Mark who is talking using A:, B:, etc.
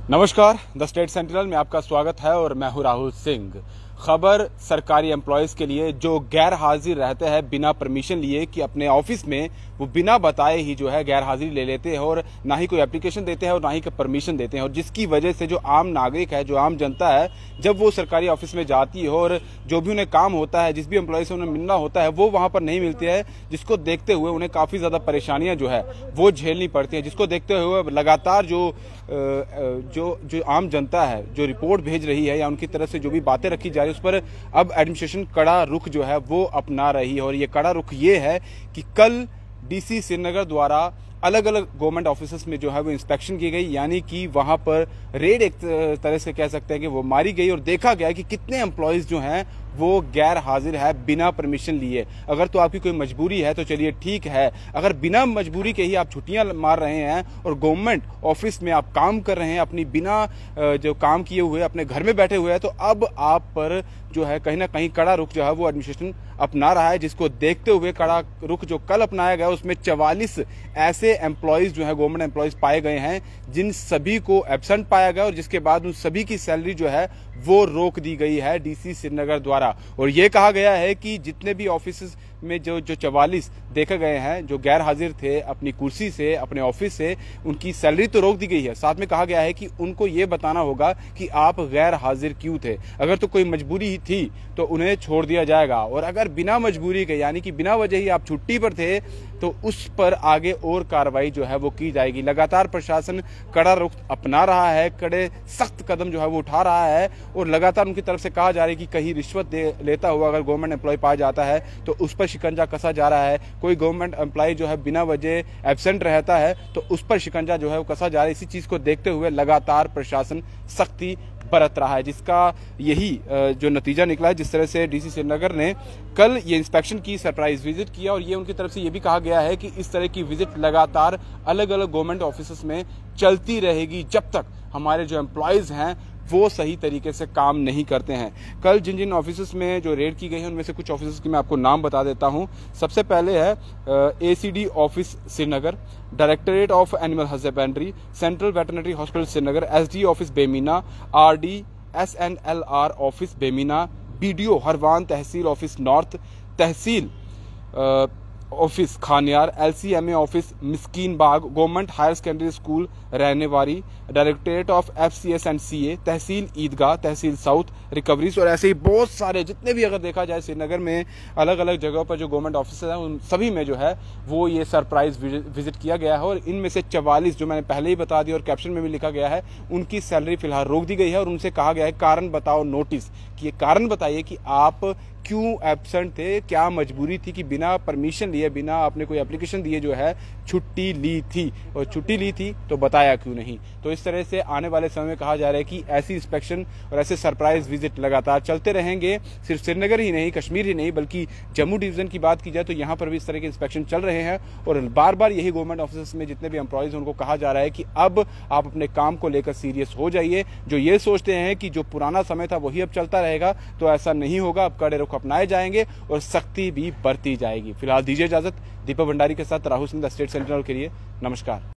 A: नमस्कार, the state sentinel में आपका स्वागत है और मैं हूं राहुल सिंह। खबर सरकारी एम्प्लॉयज के लिए जो गैर हाजिर रहते हैं बिना परमिशन लिए कि अपने ऑफिस में वो बिना बताए ही जो है गैर हाजिरी ले लेते हैं और ना ही कोई एप्लीकेशन देते हैं और ना ही कोई परमिशन देते हैं, और जिसकी वजह से जो आम नागरिक है, जो आम जनता है, जब वो सरकारी ऑफिस में जाती है और जो भी उन्हें काम होता है, जिस भी एम्प्लॉय से उन्हें मिलना होता है, वो वहां पर नहीं मिलती है, जिसको देखते हुए उन्हें काफी ज्यादा परेशानियां जो है वो झेलनी पड़ती है। जिसको देखते हुए लगातार जो आम जनता है जो रिपोर्ट भेज रही है या उनकी तरफ से जो भी बातें रखी जा रही है उस पर अब एडमिनिस्ट्रेशन कड़ा रुख जो है वो अपना रही है। और ये कड़ा रुख ये है कि कल डीसी श्रीनगर द्वारा अलग अलग गवर्नमेंट ऑफिसेस में जो है वो इंस्पेक्शन की गई, यानी कि वहां पर रेड एक तरह से कह सकते हैं कि वो मारी गई और देखा गया कि कितने एम्प्लॉयज जो हैं वो गैर हाजिर है बिना परमिशन लिए। अगर तो आपकी कोई मजबूरी है तो चलिए ठीक है, अगर बिना मजबूरी के ही आप छुट्टियां मार रहे हैं और गवर्नमेंट ऑफिस में आप काम कर रहे हैं अपनी बिना जो काम किए हुए अपने घर में बैठे हुए हैं, तो अब आप पर जो है कहीं ना कहीं कड़ा रुख जो है वो एडमिनिस्ट्रेशन अपना रहा है। जिसको देखते हुए कड़ा रुख जो कल अपनाया गया उसमें 44 ऐसे एम्प्लॉयज जो है गवर्नमेंट एम्प्लॉयज पाए गए हैं जिन सभी को एब्सेंट पाया गया और जिसके बाद उन सभी की सैलरी जो है वो रोक दी गई है डीसी श्रीनगर द्वारा। और ये कहा गया है कि जितने भी ऑफिस में जो 44 देखे गए हैं जो गैर हाजिर थे अपनी कुर्सी से अपने ऑफिस से, उनकी सैलरी तो रोक दी गई है, साथ में कहा गया है कि उनको ये बताना होगा कि आप गैर हाजिर क्यों थे। अगर तो कोई मजबूरी थी तो उन्हें छोड़ दिया जाएगा, और अगर बिना मजबूरी के यानी कि बिना वजह ही आप छुट्टी पर थे तो उस पर आगे और कार्रवाई जो है वो की जाएगी। लगातार प्रशासन कड़ा रुख अपना रहा है, कड़े सख्त कदम जो है वो उठा रहा है और लगातार उनकी तरफ से कहा जा रहा है कि कहीं रिश्वत लेता हुआ अगर गवर्नमेंट एम्प्लॉय पाया जाता है तो उस पर शिकंजा कसा जा रहा है। कोई गवर्नमेंट एम्प्लॉय जो है बिना वजह एब्सेंट रहता है तो उस पर शिकंजा जो है वो कसा जा रहा है। इसी चीज को देखते हुए लगातार प्रशासन सख्ती बरत रहा है, जिसका यही जो नतीजा निकला है। जिस तरह से डीसी श्रीनगर ने कल ये इंस्पेक्शन की, सरप्राइज विजिट किया, और ये उनकी तरफ से ये भी कहा गया है कि इस तरह की विजिट लगातार अलग अलग गवर्नमेंट ऑफिसेस में चलती रहेगी जब तक हमारे जो एम्प्लॉयज हैं वो सही तरीके से काम नहीं करते हैं। कल जिन जिन ऑफिसेस में जो रेड की गई है उनमें से कुछ ऑफिसेस की मैं आपको नाम बता देता हूं। सबसे पहले है ACD office Srinagar, directorate of animal husbandry, central veterinary hospital Srinagar, SD office Bemina, RD SNLR office Bemina, BDO Harwan tehsil office north, tehsil office Khanyar, LCMA office Miskeen Bagh, government higher secondary school Rainawari, directorate of FCS and CA, tehsil Eidgah, tehsil south recoveries, और ऐसे ही बहुत सारे जितने भी अगर देखा जाए श्रीनगर में अलग अलग जगहों पर जो गवर्नमेंट ऑफिस हैं उन सभी में जो है वो ये सरप्राइज विजिट किया गया है। और इनमें से 44 जो मैंने पहले ही बता दिया और कैप्शन में भी लिखा गया है, उनकी सैलरी फिलहाल रोक दी गई है और उनसे कहा गया है कारण बताओ नोटिस, कि ये कारण बताइए कि आप क्यों एब्सेंट थे, क्या मजबूरी थी कि बिना परमिशन लिए, बिना आपने कोई एप्लीकेशन दिए जो है छुट्टी ली थी, और छुट्टी ली थी तो बताया क्यों नहीं। तो इस तरह से आने वाले समय में कहा जा रहा है कि ऐसी इंस्पेक्शन और ऐसे सरप्राइज विजिट लगातार चलते रहेंगे। सिर्फ श्रीनगर ही नहीं, कश्मीर ही नहीं, बल्कि जम्मू डिवीजन की बात की जाए तो यहाँ पर भी इस तरह के इंस्पेक्शन चल रहे हैं। और बार बार यही गवर्नमेंट ऑफिस में जितने भी एम्प्लॉयज उनको कहा जा रहा है कि अब आप अपने काम को लेकर सीरियस हो जाइए। जो ये सोचते हैं कि जो पुराना समय था वही अब चलता रहेगा, तो ऐसा नहीं होगा। अब कड़े रुख अपनाए जाएंगे और सख्ती भी बरती जाएगी। फिलहाल दीजिए इजाजत। दीपक भंडारी के साथ Rahul Singh, the state sentinel के लिए नमस्कार।